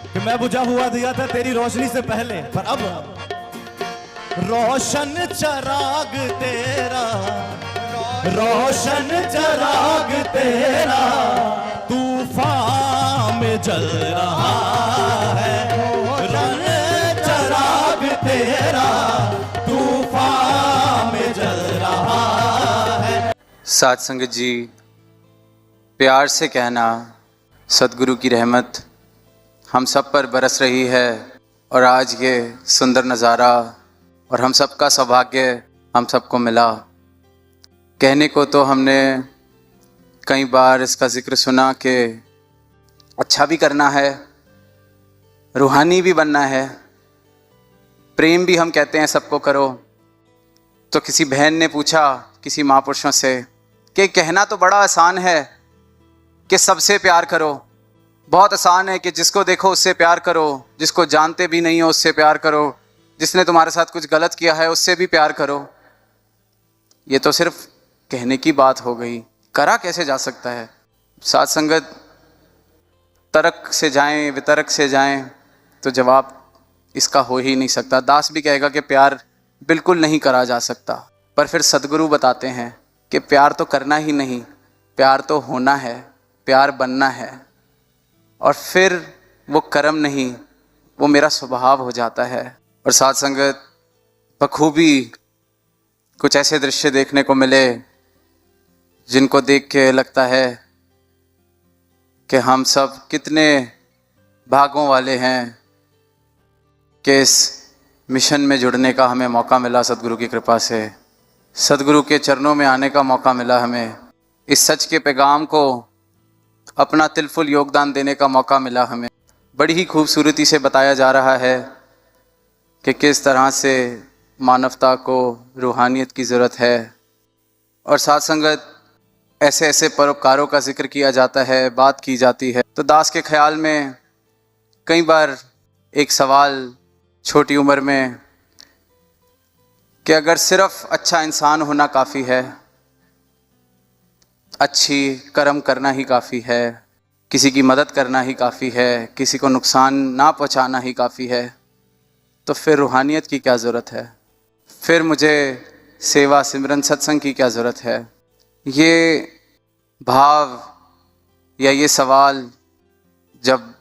कि मैं बुझा हुआ दिया था तेरी रोशनी से पहले, पर अब रोशन चराग तेरा, रोशन चराग तेरा तूफान में जल रहा है। रोशन चराग तेरा तूफान में जल रहा है। साध संगत जी, प्यार से कहना, सदगुरु की रहमत हम सब पर बरस रही है और आज ये सुंदर नज़ारा और हम सब का सौभाग्य हम सबको मिला। कहने को तो हमने कई बार इसका ज़िक्र सुना कि अच्छा भी करना है, रूहानी भी बनना है, प्रेम भी हम कहते हैं सबको करो। तो किसी बहन ने पूछा किसी महापुरुषों से कि कहना तो बड़ा आसान है कि सबसे प्यार करो, बहुत आसान है कि जिसको देखो उससे प्यार करो, जिसको जानते भी नहीं हो उससे प्यार करो, जिसने तुम्हारे साथ कुछ गलत किया है उससे भी प्यार करो। ये तो सिर्फ कहने की बात हो गई, करा कैसे जा सकता है? साथ संगत तर्क से जाएं, वितर्क से जाएं तो जवाब इसका हो ही नहीं सकता। दास भी कहेगा कि प्यार बिल्कुल नहीं करा जा सकता, पर फिर सदगुरु बताते हैं कि प्यार तो करना ही नहीं, प्यार तो होना है, प्यार बनना है, और फिर वो कर्म नहीं, वो मेरा स्वभाव हो जाता है। और साथ संगत बखूबी कुछ ऐसे दृश्य देखने को मिले जिनको देख के लगता है कि हम सब कितने भागों वाले हैं कि इस मिशन में जुड़ने का हमें मौका मिला। सदगुरु की कृपा से सदगुरु के चरणों में आने का मौका मिला, हमें इस सच के पैगाम को अपना तिलफुल योगदान देने का मौका मिला। हमें बड़ी ही खूबसूरती से बताया जा रहा है कि किस तरह से मानवता को रूहानियत की ज़रूरत है। और साथ संगत ऐसे ऐसे परोपकारों का जिक्र किया जाता है, बात की जाती है। तो दास के ख्याल में कई बार एक सवाल छोटी उम्र में कि अगर सिर्फ अच्छा इंसान होना काफ़ी है, अच्छी कर्म करना ही काफ़ी है, किसी की मदद करना ही काफ़ी है, किसी को नुकसान ना पहुंचाना ही काफ़ी है, तो फिर रूहानियत की क्या ज़रूरत है? फिर मुझे सेवा सिमरन सत्संग की क्या ज़रूरत है? ये भाव या ये सवाल जब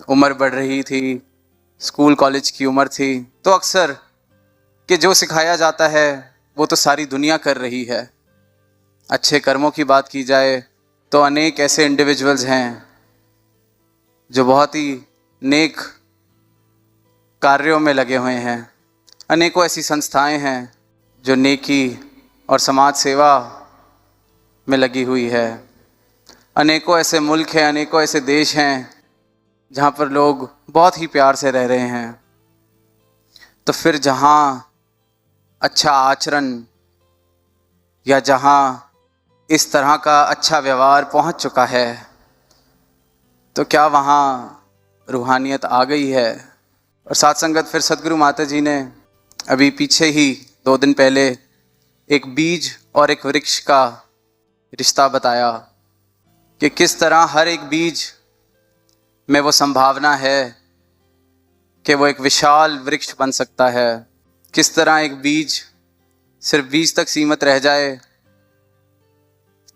उम्र बढ़ रही थी, स्कूल कॉलेज की उम्र थी, तो अक्सर कि जो सिखाया जाता है वो तो सारी दुनिया कर रही है। अच्छे कर्मों की बात की जाए तो अनेक ऐसे इंडिविजुअल्स हैं जो बहुत ही नेक कार्यों में लगे हुए हैं। अनेकों ऐसी संस्थाएं हैं जो नेकी और समाज सेवा में लगी हुई है। अनेकों ऐसे मुल्क हैं, अनेकों ऐसे देश हैं जहाँ पर लोग बहुत ही प्यार से रह रहे हैं। तो फिर जहाँ अच्छा आचरण या जहाँ इस तरह का अच्छा व्यवहार पहुँच चुका है, तो क्या वहाँ रूहानियत आ गई है? और साथ संगत फिर सदगुरु माता जी ने अभी पीछे ही 2 दिन पहले एक बीज और एक वृक्ष का रिश्ता बताया कि किस तरह हर एक बीज में वो संभावना है कि वो एक विशाल वृक्ष बन सकता है। किस तरह एक बीज सिर्फ बीज तक सीमित रह जाए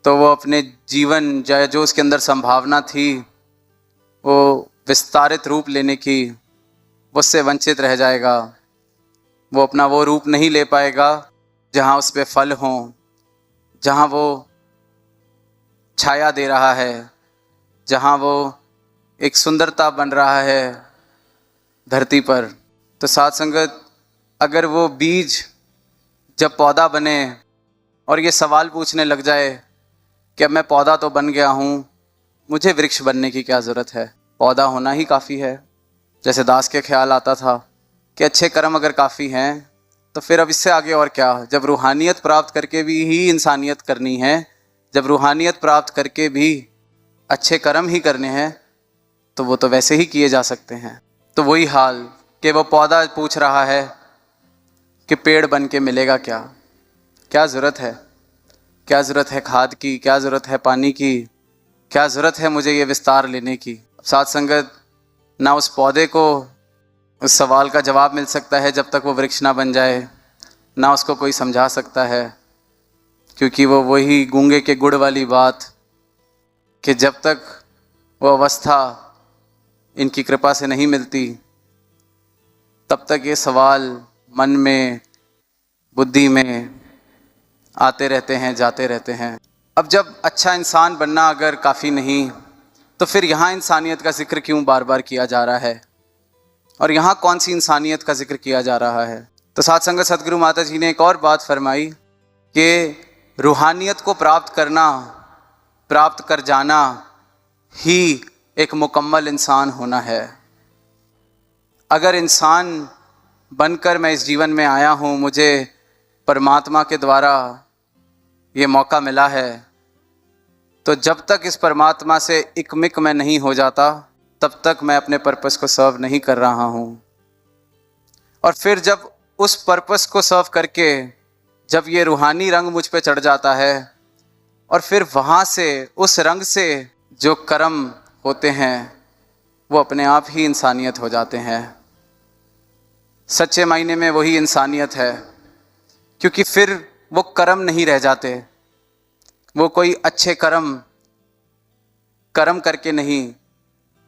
तो वो अपने जीवन जो उसके अंदर संभावना थी वो विस्तारित रूप लेने की, उससे वंचित रह जाएगा। वो अपना वो रूप नहीं ले पाएगा जहाँ उस पे फल हों, जहाँ वो छाया दे रहा है, जहाँ वो एक सुंदरता बन रहा है धरती पर। तो साथ संगत अगर वो बीज जब पौधा बने और ये सवाल पूछने लग जाए कि अब मैं पौधा तो बन गया हूँ, मुझे वृक्ष बनने की क्या ज़रूरत है? पौधा होना ही काफ़ी है। जैसे दास के ख्याल आता था कि अच्छे कर्म अगर काफ़ी हैं तो फिर अब इससे आगे और क्या? जब रूहानियत प्राप्त करके भी ही इंसानियत करनी है, जब रूहानियत प्राप्त करके भी अच्छे कर्म ही करने हैं, तो वो तो वैसे ही किए जा सकते हैं। तो वही हाल कि वो पौधा पूछ रहा है कि पेड़ बन के मिलेगा क्या? क्या ज़रूरत है? क्या ज़रूरत है खाद की? क्या ज़रूरत है पानी की? क्या ज़रूरत है मुझे ये विस्तार लेने की? साथ संगत ना उस पौधे को उस सवाल का जवाब मिल सकता है जब तक वो वृक्ष ना बन जाए, ना उसको कोई समझा सकता है, क्योंकि वो वही गूंगे के गुड़ वाली बात कि जब तक वो अवस्था इनकी कृपा से नहीं मिलती तब तक ये सवाल मन में, बुद्धि में आते रहते हैं, जाते रहते हैं। अब जब अच्छा इंसान बनना अगर काफ़ी नहीं, तो फिर यहाँ इंसानियत का जिक्र क्यों बार बार किया जा रहा है, और यहाँ कौन सी इंसानियत का जिक्र किया जा रहा है? तो साथ संगत सदगुरु माता जी ने एक और बात फरमाई कि रूहानियत को प्राप्त करना, प्राप्त कर जाना ही एक मुकम्मल इंसान होना है। अगर इंसान बनकर मैं इस जीवन में आया हूँ, मुझे परमात्मा के द्वारा ये मौका मिला है, तो जब तक इस परमात्मा से इकमिक मैं नहीं हो जाता तब तक मैं अपने पर्पस को सर्व नहीं कर रहा हूँ। और फिर जब उस पर्पस को सर्व करके जब ये रूहानी रंग मुझ पे चढ़ जाता है, और फिर वहाँ से उस रंग से जो कर्म होते हैं वो अपने आप ही इंसानियत हो जाते हैं। सच्चे मायने में वही इंसानियत है, क्योंकि फिर वो कर्म नहीं रह जाते, वो कोई अच्छे कर्म करके नहीं,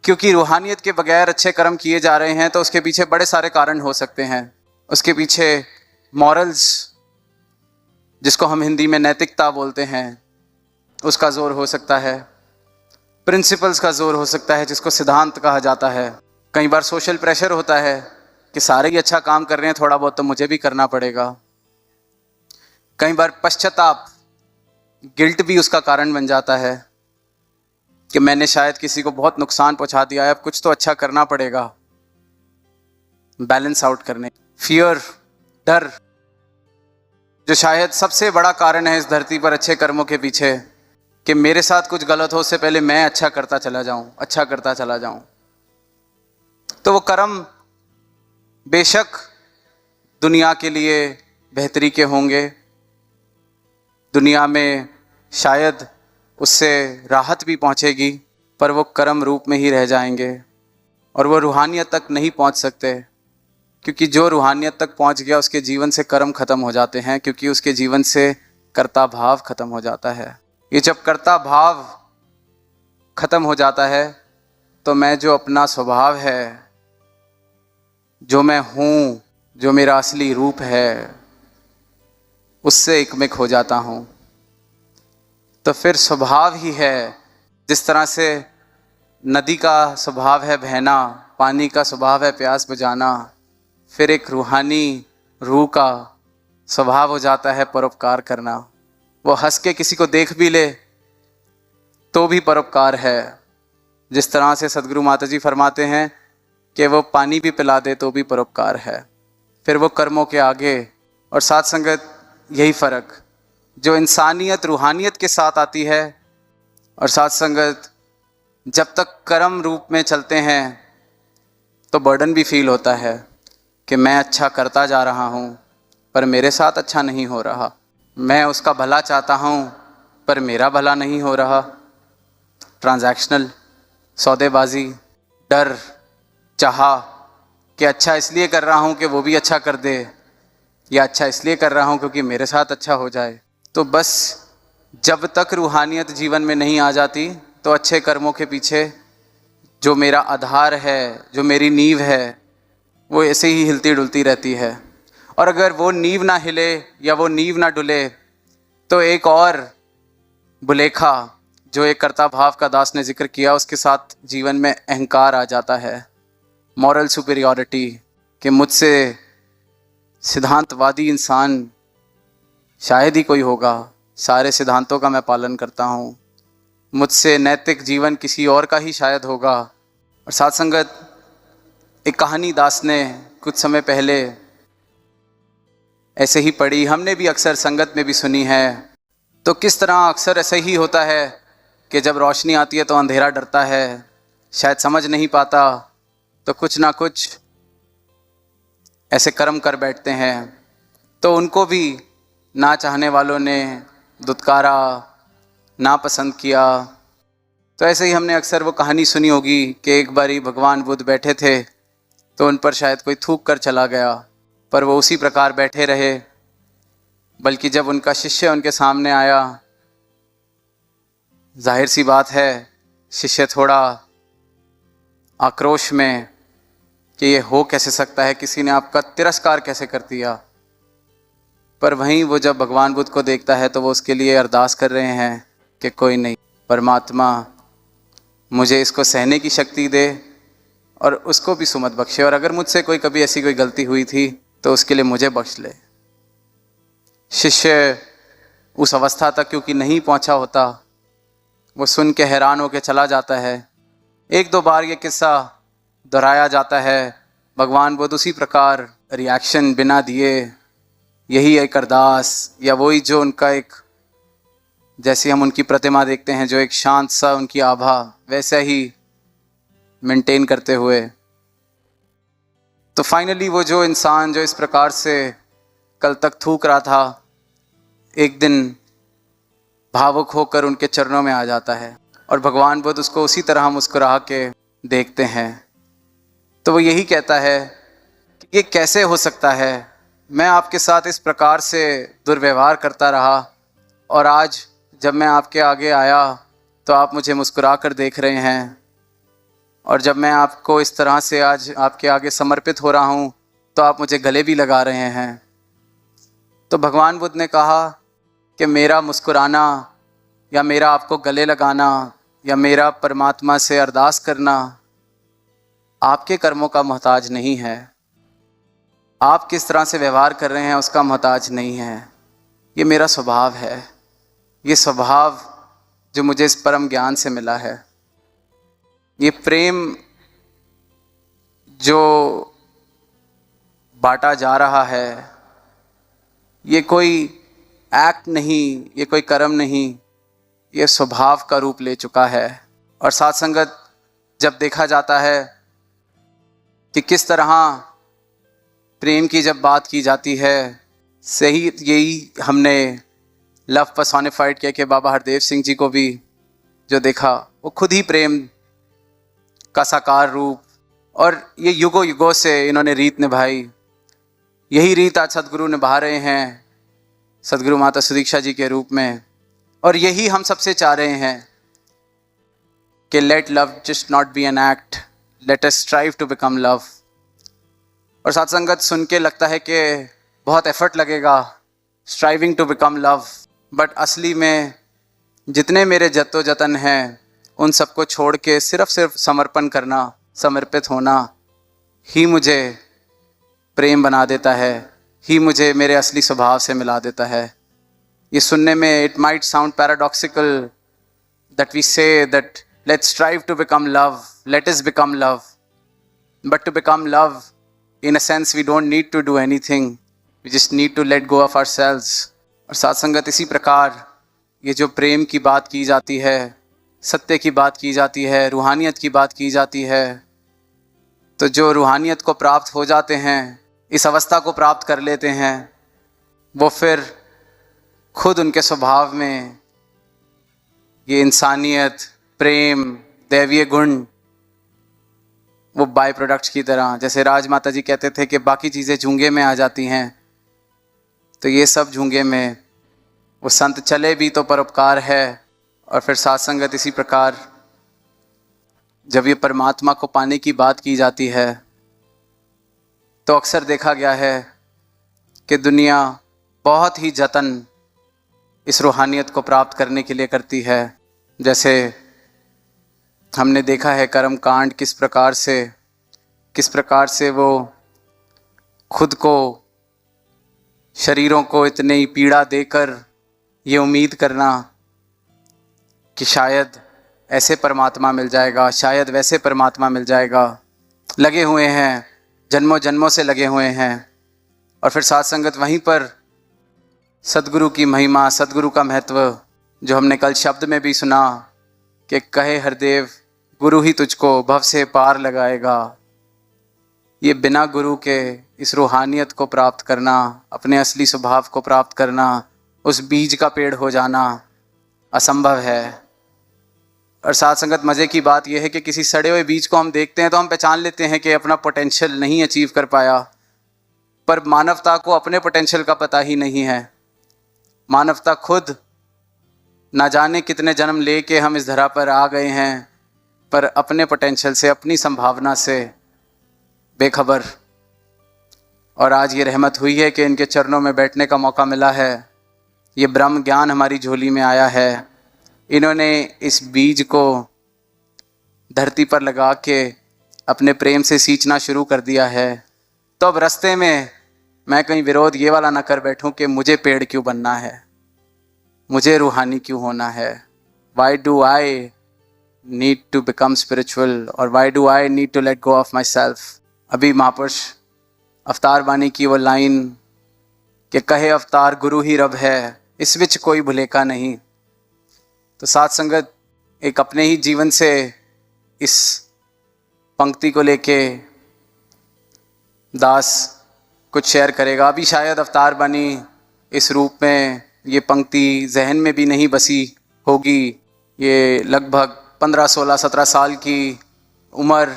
क्योंकि रूहानियत के बगैर अच्छे कर्म किए जा रहे हैं तो उसके पीछे बड़े सारे कारण हो सकते हैं। उसके पीछे मॉरल्स, जिसको हम हिंदी में नैतिकता बोलते हैं, उसका जोर हो सकता है। प्रिंसिपल्स का जोर हो सकता है, जिसको सिद्धांत कहा जाता है। कई बार सोशल प्रेशर होता है कि सारे ही अच्छा काम कर रहे हैं, थोड़ा बहुत तो मुझे भी करना पड़ेगा। कई बार पश्चाताप, गिल्ट भी उसका कारण बन जाता है कि मैंने शायद किसी को बहुत नुकसान पहुंचा दिया है, अब कुछ तो अच्छा करना पड़ेगा बैलेंस आउट करने। फियर, डर, जो शायद सबसे बड़ा कारण है इस धरती पर अच्छे कर्मों के पीछे, कि मेरे साथ कुछ गलत हो उससे पहले मैं अच्छा करता चला जाऊं। तो वो कर्म बेशक दुनिया के लिए बेहतरी के होंगे, दुनिया में शायद उससे राहत भी पहुंचेगी, पर वो कर्म रूप में ही रह जाएंगे और वो रूहानियत तक नहीं पहुंच सकते, क्योंकि जो रूहानियत तक पहुंच गया उसके जीवन से कर्म खत्म हो जाते हैं, क्योंकि उसके जीवन से कर्ता भाव खत्म हो जाता है। ये जब कर्ता भाव खत्म हो जाता है तो मैं जो अपना स्वभाव है, जो मैं हूँ, जो मेरा असली रूप है, उससे एकमिक हो जाता हूँ। तो फिर स्वभाव ही है, जिस तरह से नदी का स्वभाव है बहना, पानी का स्वभाव है प्यास बुझाना, फिर एक रूहानी रूह का स्वभाव हो जाता है परोपकार करना। वो हंस के किसी को देख भी ले तो भी परोपकार है। जिस तरह से सदगुरु माता जी फरमाते हैं कि वो पानी भी पिला दे तो भी परोपकार है। फिर वो कर्मों के आगे। और साथ संगत यही फ़र्क जो इंसानियत रूहानियत के साथ आती है, और साथ संगत जब तक कर्म रूप में चलते हैं तो बर्डन भी फील होता है कि मैं अच्छा करता जा रहा हूँ पर मेरे साथ अच्छा नहीं हो रहा, मैं उसका भला चाहता हूँ पर मेरा भला नहीं हो रहा। ट्रांजैक्शनल, सौदेबाजी, डर, चाहा कि अच्छा इसलिए कर रहा हूँ कि वो भी अच्छा कर दे, या अच्छा इसलिए कर रहा हूँ क्योंकि मेरे साथ अच्छा हो जाए। तो बस जब तक रूहानियत जीवन में नहीं आ जाती तो अच्छे कर्मों के पीछे जो मेरा आधार है, जो मेरी नींव है, वो ऐसे ही हिलती डुलती रहती है। और अगर वो नींव ना हिले या वो नींव ना डुले तो एक और बुलेखा, जो एक कर्ता भाव का दास ने जिक्र किया, उसके साथ जीवन में अहंकार आ जाता है, मॉरल सुपीरियॉरिटी, कि मुझसे सिद्धांतवादी इंसान शायद ही कोई होगा, सारे सिद्धांतों का मैं पालन करता हूँ, मुझसे नैतिक जीवन किसी और का ही शायद होगा। और साथ संगत एक कहानी दास ने कुछ समय पहले ऐसे ही पढ़ी, हमने भी अक्सर संगत में भी सुनी है। तो किस तरह अक्सर ऐसे ही होता है कि जब रोशनी आती है तो अंधेरा डरता है, शायद समझ नहीं पाता, तो कुछ ना कुछ ऐसे कर्म कर बैठते हैं। तो उनको भी ना चाहने वालों ने दुत्कारा, ना पसंद किया, तो ऐसे ही हमने अक्सर वो कहानी सुनी होगी कि एक बारी भगवान बुद्ध बैठे थे तो उन पर शायद कोई थूक कर चला गया, पर वो उसी प्रकार बैठे रहे। बल्कि जब उनका शिष्य उनके सामने आया, जाहिर सी बात है शिष्य थोड़ा आक्रोश में कि ये हो कैसे सकता है, किसी ने आपका तिरस्कार कैसे कर दिया। पर वहीं वो जब भगवान बुद्ध को देखता है तो वो उसके लिए अरदास कर रहे हैं कि कोई नहीं, परमात्मा मुझे इसको सहने की शक्ति दे और उसको भी सुमत बख्शे, और अगर मुझसे कभी ऐसी कोई गलती हुई थी तो उसके लिए मुझे बख्श ले। शिष्य उस अवस्था तक क्योंकि नहीं पहुंचा होता, वो सुन के हैरान होकर चला जाता है। एक दो बार ये किस्सा दोहराया जाता है, भगवान बुद्ध उसी प्रकार रिएक्शन बिना दिए, यही एक अरदास या वही जो उनका एक, जैसे हम उनकी प्रतिमा देखते हैं जो एक शांत सा उनकी आभा, वैसा ही मेंटेन करते हुए। तो फाइनली वो जो इंसान जो इस प्रकार से कल तक थूक रहा था, एक दिन भावुक होकर उनके चरणों में आ जाता है और भगवान बुद्ध उसको उसी तरह मुस्कुरा के देखते हैं। तो वो यही कहता है कि ये कैसे हो सकता है, मैं आपके साथ इस प्रकार से दुर्व्यवहार करता रहा और आज जब मैं आपके आगे आया तो आप मुझे मुस्कुरा कर देख रहे हैं, और जब मैं आपको इस तरह से आज आपके आगे समर्पित हो रहा हूँ तो आप मुझे गले भी लगा रहे हैं। तो भगवान बुद्ध ने कहा कि मेरा मुस्कुराना या मेरा आपको गले लगाना या मेरा परमात्मा से अरदास करना आपके कर्मों का मोहताज नहीं है, आप किस तरह से व्यवहार कर रहे हैं उसका मोहताज नहीं है। ये मेरा स्वभाव है, ये स्वभाव जो मुझे इस परम ज्ञान से मिला है। ये प्रेम जो बांटा जा रहा है, ये कोई एक्ट नहीं, ये कोई कर्म नहीं, ये स्वभाव का रूप ले चुका है। और साथ संगत जब देखा जाता है कि किस तरह प्रेम की जब बात की जाती है, सही यही हमने लव पर्सोनिफाइड किया कि बाबा हरदेव सिंह जी को भी जो देखा वो खुद ही प्रेम का साकार रूप, और ये युगों युगों से इन्होंने रीत निभाई। यही रीत आज सदगुरु निभा रहे हैं, सदगुरु माता सुदीक्षा जी के रूप में। और यही हम सबसे चाह रहे हैं कि let love just not be an act, let us strive to become love. और साथ संगत सुन के लगता है कि बहुत एफर्ट लगेगा striving to become love, but असली में जितने मेरे जद्दोजतन हैं उन सबको छोड़ के सिर्फ समर्पण करना, समर्पित होना ही मुझे प्रेम बना देता है, ही मुझे मेरे असली स्वभाव से मिला देता है। ये सुनने में it might sound paradoxical that we say that let's strive to become love, let us become love, but to become love in a sense we don't need to do anything, we just need to let go of ourselves. और साथ संगत इसी प्रकार ये जो प्रेम की बात की जाती है, सत्य की बात की जाती है, रूहानियत की बात की जाती है, तो जो रूहानियत को प्राप्त हो जाते हैं, इस अवस्था को प्राप्त कर लेते हैं, वो फिर खुद उनके स्वभाव में ये इंसानियत, प्रेम, दैवीय गुण वो बाय प्रोडक्ट्स की तरह, जैसे राजमाता जी कहते थे कि बाकी चीज़ें झूंगे में आ जाती हैं, तो ये सब झूंगे में वो संत चले भी तो परोपकार है। और फिर साथ संगत इसी प्रकार जब ये परमात्मा को पाने की बात की जाती है तो अक्सर देखा गया है कि दुनिया बहुत ही जतन इस रूहानियत को प्राप्त करने के लिए करती है। जैसे हमने देखा है कर्म कांड किस प्रकार से वो खुद को, शरीरों को इतनी पीड़ा देकर ये उम्मीद करना कि शायद ऐसे परमात्मा मिल जाएगा, शायद वैसे परमात्मा मिल जाएगा, लगे हुए हैं, जन्मों जन्मों से लगे हुए हैं। और फिर साथ संगत वहीं पर सदगुरु की महिमा, सदगुरु का महत्व जो हमने कल शब्द में भी सुना कि कहे हरदेव गुरु ही तुझको भव से पार लगाएगा। ये बिना गुरु के इस रूहानियत को प्राप्त करना, अपने असली स्वभाव को प्राप्त करना, उस बीज का पेड़ हो जाना असंभव है। और साथ संगत मज़े की बात यह है कि किसी सड़े हुए बीज को हम देखते हैं तो हम पहचान लेते हैं कि अपना पोटेंशियल नहीं अचीव कर पाया, पर मानवता को अपने पोटेंशियल का पता ही नहीं है। मानवता खुद ना जाने कितने जन्म लेके हम इस धरा पर आ गए हैं, पर अपने पोटेंशियल से, अपनी संभावना से बेखबर। और आज ये रहमत हुई है कि इनके चरणों में बैठने का मौका मिला है, ये ब्रह्म ज्ञान हमारी झोली में आया है। इन्होंने इस बीज को धरती पर लगा के अपने प्रेम से सींचना शुरू कर दिया है। तो अब रास्ते में मैं कहीं विरोध ये वाला ना कर बैठूं कि मुझे पेड़ क्यों बनना है, मुझे रूहानी क्यों होना है। Why do I need to become spiritual और why do I need to let go of myself। अभी महापुरुष अवतार बानी की वो लाइन कि कहे अवतार गुरु ही रब है, इस विच कोई भुलेखा नहीं। तो साथ संगत एक अपने ही जीवन से इस पंक्ति को लेके दास कुछ शेयर करेगा। अभी शायद अवतार बानी इस रूप में ये पंक्ति जहन में भी नहीं बसी होगी। ये लगभग 15, 16, 17 साल की उम्र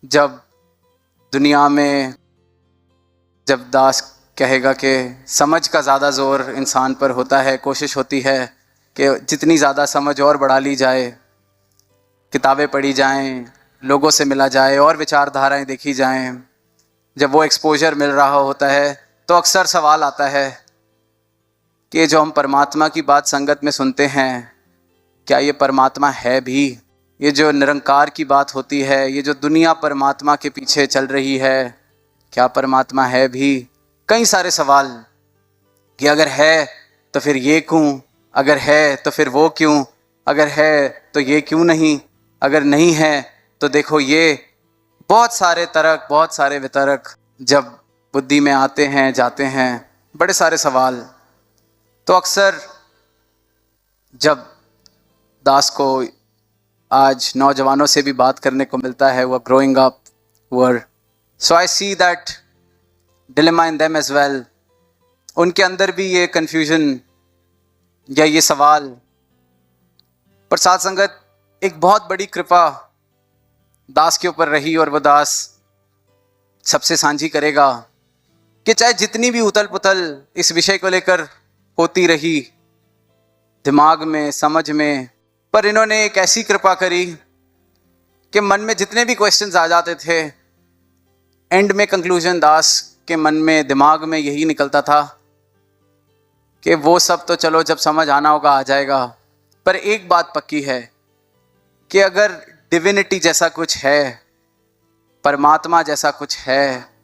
जब दुनिया में, जब दास कहेगा कि समझ का ज़्यादा ज़ोर इंसान पर होता है, कोशिश होती है कि जितनी ज़्यादा समझ और बढ़ा ली जाए, किताबें पढ़ी जाएं, लोगों से मिला जाए और विचारधाराएं देखी जाएं। जब वो एक्सपोजर मिल रहा होता है तो अक्सर सवाल आता है कि जो हम परमात्मा की बात संगत में सुनते हैं, क्या ये परमात्मा है भी? ये जो निरंकार की बात होती है, ये जो दुनिया परमात्मा के पीछे चल रही है, क्या परमात्मा है भी? कई सारे सवाल कि अगर है तो फिर ये क्यों, अगर है तो फिर वो क्यों, अगर है तो ये क्यों नहीं, अगर नहीं है तो देखो ये। बहुत सारे तर्क, बहुत सारे वितर्क जब बुद्धि में आते हैं जाते हैं, बड़े सारे सवाल। तो अक्सर जब दास को आज नौजवानों से भी बात करने को मिलता है, वो growing up were, so I see that dilemma in them as well. उनके अंदर भी ये कन्फ्यूजन या ये सवाल। पर साथ संगत एक बहुत बड़ी कृपा दास के ऊपर रही और वो दास सबसे साझी करेगा कि चाहे जितनी भी उथल पुथल इस विषय को लेकर होती रही दिमाग में, समझ में, पर इन्होंने एक ऐसी कृपा करी कि मन में जितने भी क्वेश्चंस आ जाते थे, एंड में कंक्लूजन दास के मन में, दिमाग में यही निकलता था कि वो सब तो चलो जब समझ आना होगा आ जाएगा, पर एक बात पक्की है कि अगर डिविनिटी जैसा कुछ है, परमात्मा जैसा कुछ है,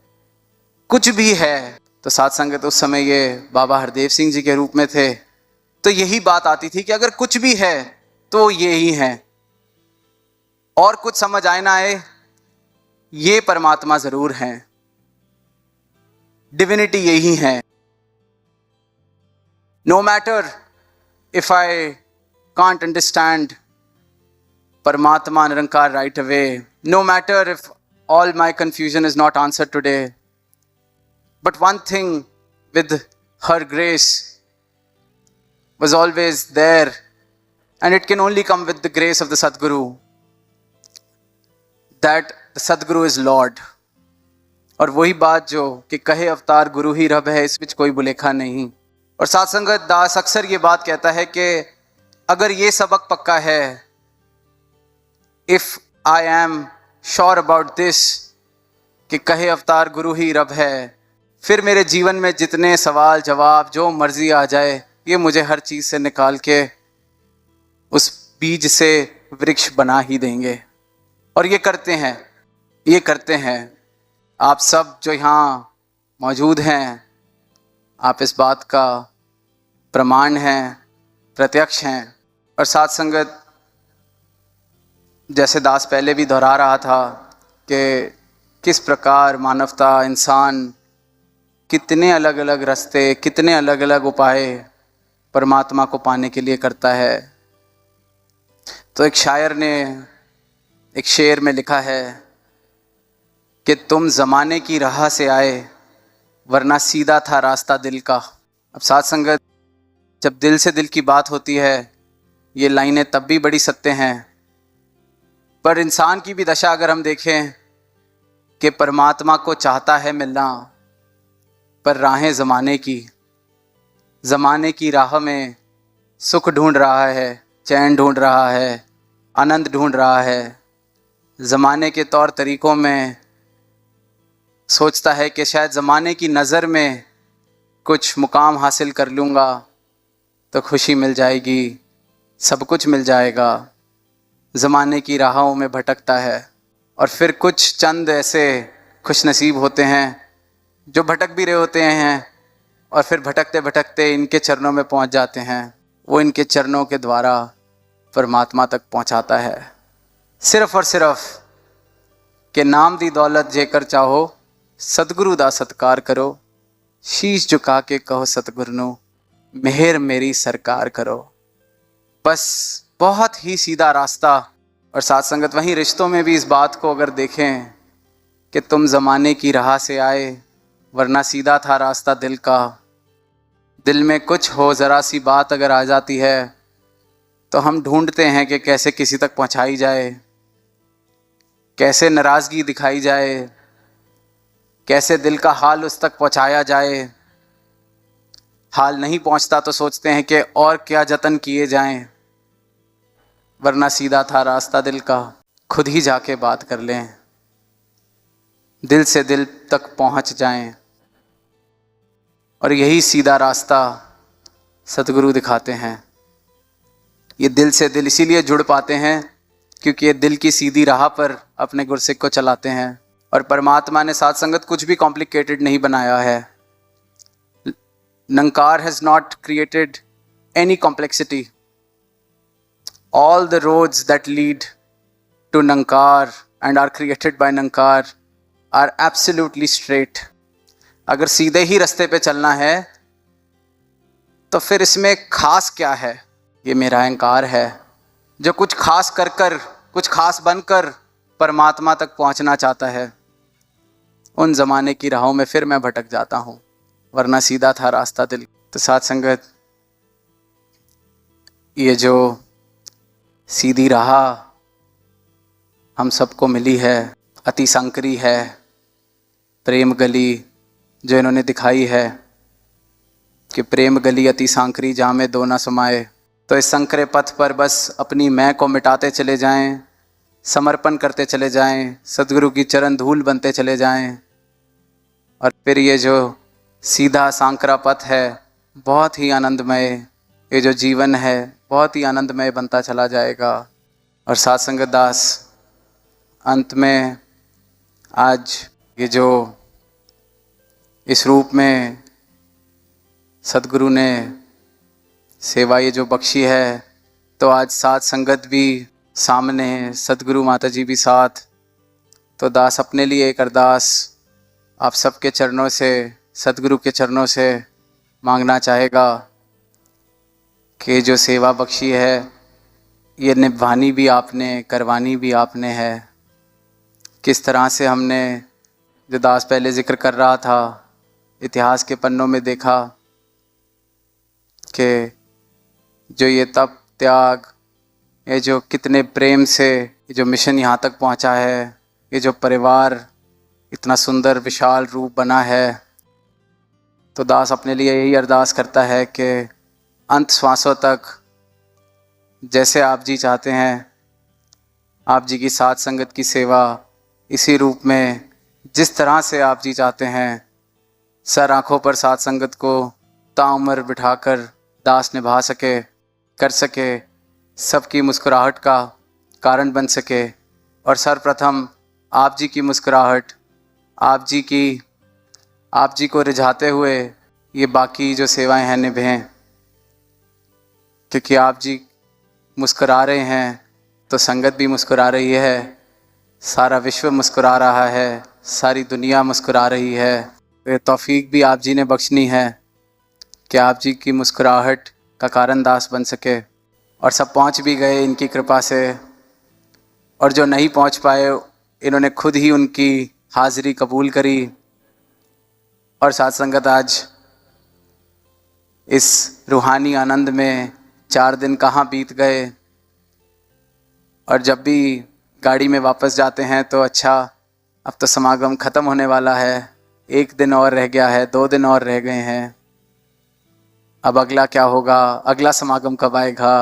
कुछ भी है, तो साथ संगत उस समय ये बाबा हरदेव सिंह जी के रूप में थे, तो यही बात आती थी कि अगर कुछ भी है तो ये ही है। और कुछ समझ आए ना आए, ये परमात्मा जरूर है, डिविनिटी यही है। No matter if I can't understand परमात्मा Nirankar right away, no matter if all my confusion is not answered today, but one thing with her grace was always there, and it can only come with the grace of the Sadguru, that the Sadguru is Lord। और वही बात जो कि कहे अवतार गुरु ही रब है, इस बीच कोई भुलेखा नहीं। और साथ संगत दास अक्सर ये बात कहता है कि अगर ये सबक पक्का है, if I am sure about this कि कहे अवतार गुरु ही रब है, फिर मेरे जीवन में जितने सवाल जवाब जो मर्जी आ जाए, ये मुझे हर चीज़ से निकाल के उस बीज से वृक्ष बना ही देंगे। और ये करते हैं, ये करते हैं। आप सब जो यहाँ मौजूद हैं, आप इस बात का प्रमाण हैं, प्रत्यक्ष हैं। और साथ संगत जैसे दास पहले भी दोहरा रहा था कि किस प्रकार मानवता, इंसान कितने अलग अलग रास्ते, कितने अलग अलग उपाय परमात्मा को पाने के लिए करता है। तो एक शायर ने एक शेर में लिखा है कि तुम ज़माने की राह से आए, वरना सीधा था रास्ता दिल का। अब साथ संगत जब दिल से दिल की बात होती है ये लाइनें तब भी बड़ी सत्य हैं। पर इंसान की भी दशा अगर हम देखें कि परमात्मा को चाहता है मिलना, पर राहें ज़माने की राह में सुख ढूंढ रहा है, चैन ढूंढ रहा है, आनंद ढूंढ रहा है। ज़माने के तौर तरीक़ों में सोचता है कि शायद ज़माने की नज़र में कुछ मुकाम हासिल कर लूँगा तो खुशी मिल जाएगी, सब कुछ मिल जाएगा। ज़माने की राहों में भटकता है और फिर कुछ चंद ऐसे खुशनसीब होते हैं जो भटक भी रहे होते हैं और फिर भटकते भटकते इनके चरणों में पहुंच जाते हैं। वो इनके चरणों के द्वारा परमात्मा तक पहुंचाता है। सिर्फ़ और सिर्फ़ कि नाम दी दौलत जेकर चाहो, सतगुरु दा सत्कार करो। शीश झुका के कहो सतगुरु नू, मेहर मेरी सरकार करो। बस बहुत ही सीधा रास्ता। और साथ संगत वहीं रिश्तों में भी इस बात को अगर देखें कि तुम ज़माने की राह से आए, वरना सीधा था रास्ता दिल का। दिल में कुछ हो, ज़रा सी बात अगर आ जाती है तो हम ढूंढते हैं कि कैसे किसी तक पहुंचाई जाए, कैसे नाराज़गी दिखाई जाए, कैसे दिल का हाल उस तक पहुंचाया जाए। हाल नहीं पहुंचता तो सोचते हैं कि और क्या जतन किए जाएं, वरना सीधा था रास्ता दिल का। खुद ही जाके बात कर लें, दिल से दिल तक पहुंच जाएं। और यही सीधा रास्ता सतगुरु दिखाते हैं। ये दिल से दिल इसीलिए जुड़ पाते हैं क्योंकि ये दिल की सीधी राह पर अपने गुरसिक को चलाते हैं। और परमात्मा ने साथ संगत कुछ भी कॉम्प्लिकेटेड नहीं बनाया है। नंकार has not created any complexity. All the roads that lead to Nankar and are created by Nankar are absolutely straight. अगर सीधे ही रास्ते पे चलना है तो फिर इसमें खास क्या है? ये मेरा अहंकार है जो कुछ खास कर कुछ खास बनकर परमात्मा तक पहुंचना चाहता है। उन ज़माने की राहों में फिर मैं भटक जाता हूँ, वरना सीधा था रास्ता दिल। तो साथ संगत, ये जो सीधी राह हम सबको मिली है, अति संकरी है, प्रेम गली जो इन्होंने दिखाई है कि प्रेम गली अति सांकरी जहाँ में दो ना समाए। तो इस संकरे पथ पर बस अपनी मैं को मिटाते चले जाएं, समर्पण करते चले जाएं, सद्गुरु की चरण धूल बनते चले जाएं। और फिर ये जो सीधा सांकरा पथ है बहुत ही आनंदमय, ये जो जीवन है बहुत ही आनंदमय बनता चला जाएगा। और साथ संगत दास, अंत में आज ये जो इस रूप में सद्गुरु ने सेवा ये जो बख्शी है, तो आज साथ संगत भी सामने, सद्गुरु माता जी भी साथ। तो दास अपने लिए एक अरदास आप सबके चरणों से, सद्गुरु के चरणों से मांगना चाहेगा कि जो सेवा बख्शी है ये निभानी भी आपने, करवानी भी आपने है। किस तरह से हमने, जो दास पहले जिक्र कर रहा था, इतिहास के पन्नों में देखा कि जो ये तप त्याग, ये जो कितने प्रेम से ये जो मिशन यहाँ तक पहुँचा है, ये जो परिवार इतना सुंदर विशाल रूप बना है। तो दास अपने लिए यही अरदास करता है कि अंत श्वासों तक जैसे आप जी चाहते हैं, आप जी की साथ संगत की सेवा इसी रूप में, जिस तरह से आप जी चाहते हैं, सर आँखों पर साथ संगत को ताउम्र बिठाकर दास निभा सके, कर सके, सबकी मुस्कुराहट का कारण बन सके। और सर्वप्रथम आप जी की मुस्कुराहट, आप जी को रिझाते हुए ये बाकी जो सेवाएं हैं निभें। क्योंकि आप जी मुस्कुरा रहे हैं तो संगत भी मुस्कुरा रही है, सारा विश्व मुस्कुरा रहा है, सारी दुनिया मुस्कुरा रही है। ये तौफीक भी आप जी ने बख्शनी है कि आप जी की मुस्कुराहट का कारण दास बन सके। और सब पहुंच भी गए इनकी कृपा से, और जो नहीं पहुंच पाए इन्होंने खुद ही उनकी हाज़िरी कबूल करी। और साथ संगत आज इस रूहानी आनंद में 4 दिन कहाँ बीत गए। और जब भी गाड़ी में वापस जाते हैं तो अच्छा, अब तो समागम ख़त्म होने वाला है, 1 दिन और रह गया है, 2 दिन और रह गए हैं, अब अगला क्या होगा, अगला समागम कब आएगा।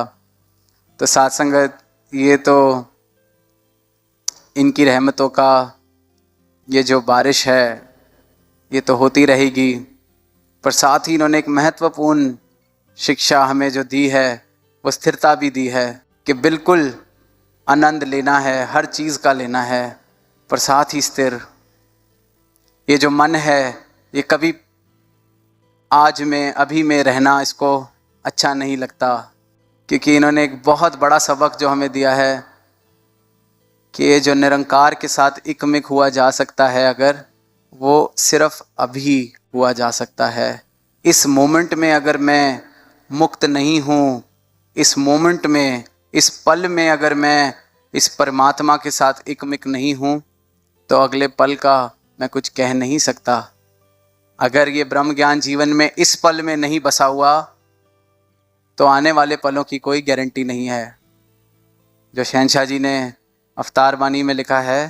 तो साथ संगत, ये तो इनकी रहमतों का ये जो बारिश है ये तो होती रहेगी, पर साथ ही इन्होंने एक महत्वपूर्ण शिक्षा हमें जो दी है वो स्थिरता भी दी है कि बिल्कुल आनंद लेना है, हर चीज़ का लेना है, पर साथ ही स्थिर। ये जो मन है ये कभी आज में अभी में रहना इसको अच्छा नहीं लगता, क्योंकि इन्होंने एक बहुत बड़ा सबक जो हमें दिया है कि ये जो निरंकार के साथ एकमिक हुआ जा सकता है, अगर वो सिर्फ अभी हुआ जा सकता है। इस मोमेंट में अगर मैं मुक्त नहीं हूँ, इस मोमेंट में, इस पल में अगर मैं इस परमात्मा के साथ एकमिक नहीं हूँ, तो अगले पल का मैं कुछ कह नहीं सकता। अगर ये ब्रह्म ज्ञान जीवन में इस पल में नहीं बसा हुआ तो आने वाले पलों की कोई गारंटी नहीं है। जो शहंशाह जी ने अवतार बानी में लिखा है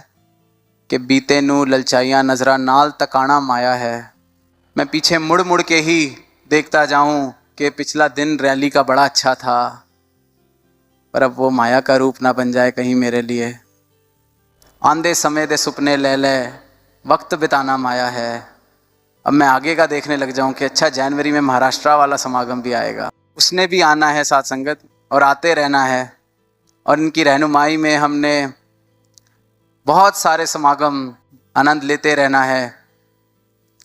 कि बीते नू ललचाइयाँ नजरा नाल तकाना माया है। मैं पीछे मुड़ मुड़ के ही देखता जाऊं कि पिछला दिन रैली का बड़ा अच्छा था, पर अब वो माया का रूप ना बन जाए कहीं मेरे लिए। आंधे समय दे सुपने ले ले, वक्त बिताना माया है। अब मैं आगे का देखने लग जाऊं कि अच्छा, जनवरी में महाराष्ट्र वाला समागम भी आएगा, उसने भी आना है साथ संगत, और आते रहना है। और इनकी रहनुमाई में हमने बहुत सारे समागम आनंद लेते रहना है।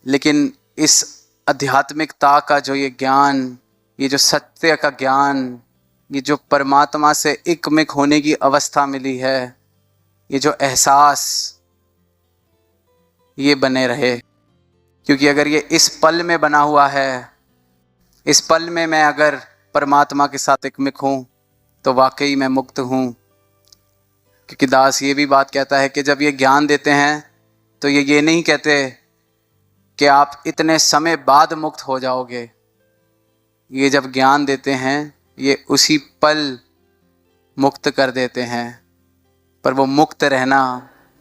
लेकिन इस आध्यात्मिकता का जो ये ज्ञान, ये जो सत्य का ज्ञान, ये जो परमात्मा से एकमिक होने की अवस्था मिली है, ये जो एहसास, ये बने रहे। क्योंकि अगर ये इस पल में बना हुआ है, इस पल में मैं अगर परमात्मा के साथ एकमिक हूँ, तो वाकई मैं मुक्त हूँ। क्योंकि दास ये भी बात कहता है कि जब ये ज्ञान देते हैं तो ये नहीं कहते कि आप इतने समय बाद मुक्त हो जाओगे। ये जब ज्ञान देते हैं ये उसी पल मुक्त कर देते हैं, पर वो मुक्त रहना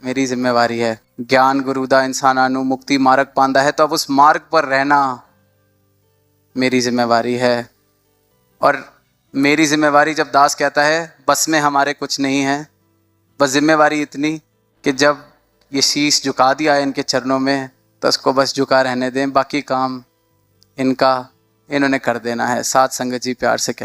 मेरी जिम्मेवारी है। ज्ञान गुरुदा इंसाना नू मुक्ति मार्ग पांदा है, तो अब उस मार्ग पर रहना मेरी जिम्मेवारी है। और मेरी जिम्मेवारी, जब दास कहता है बस में हमारे कुछ नहीं है, बस जिम्मेवारी इतनी कि जब ये शीश झुका दिया है इनके चरणों में, तो उसको बस झुका रहने दें, बाकी काम इनका इन्होंने कर देना है। साथ संगत जी प्यार से कहें।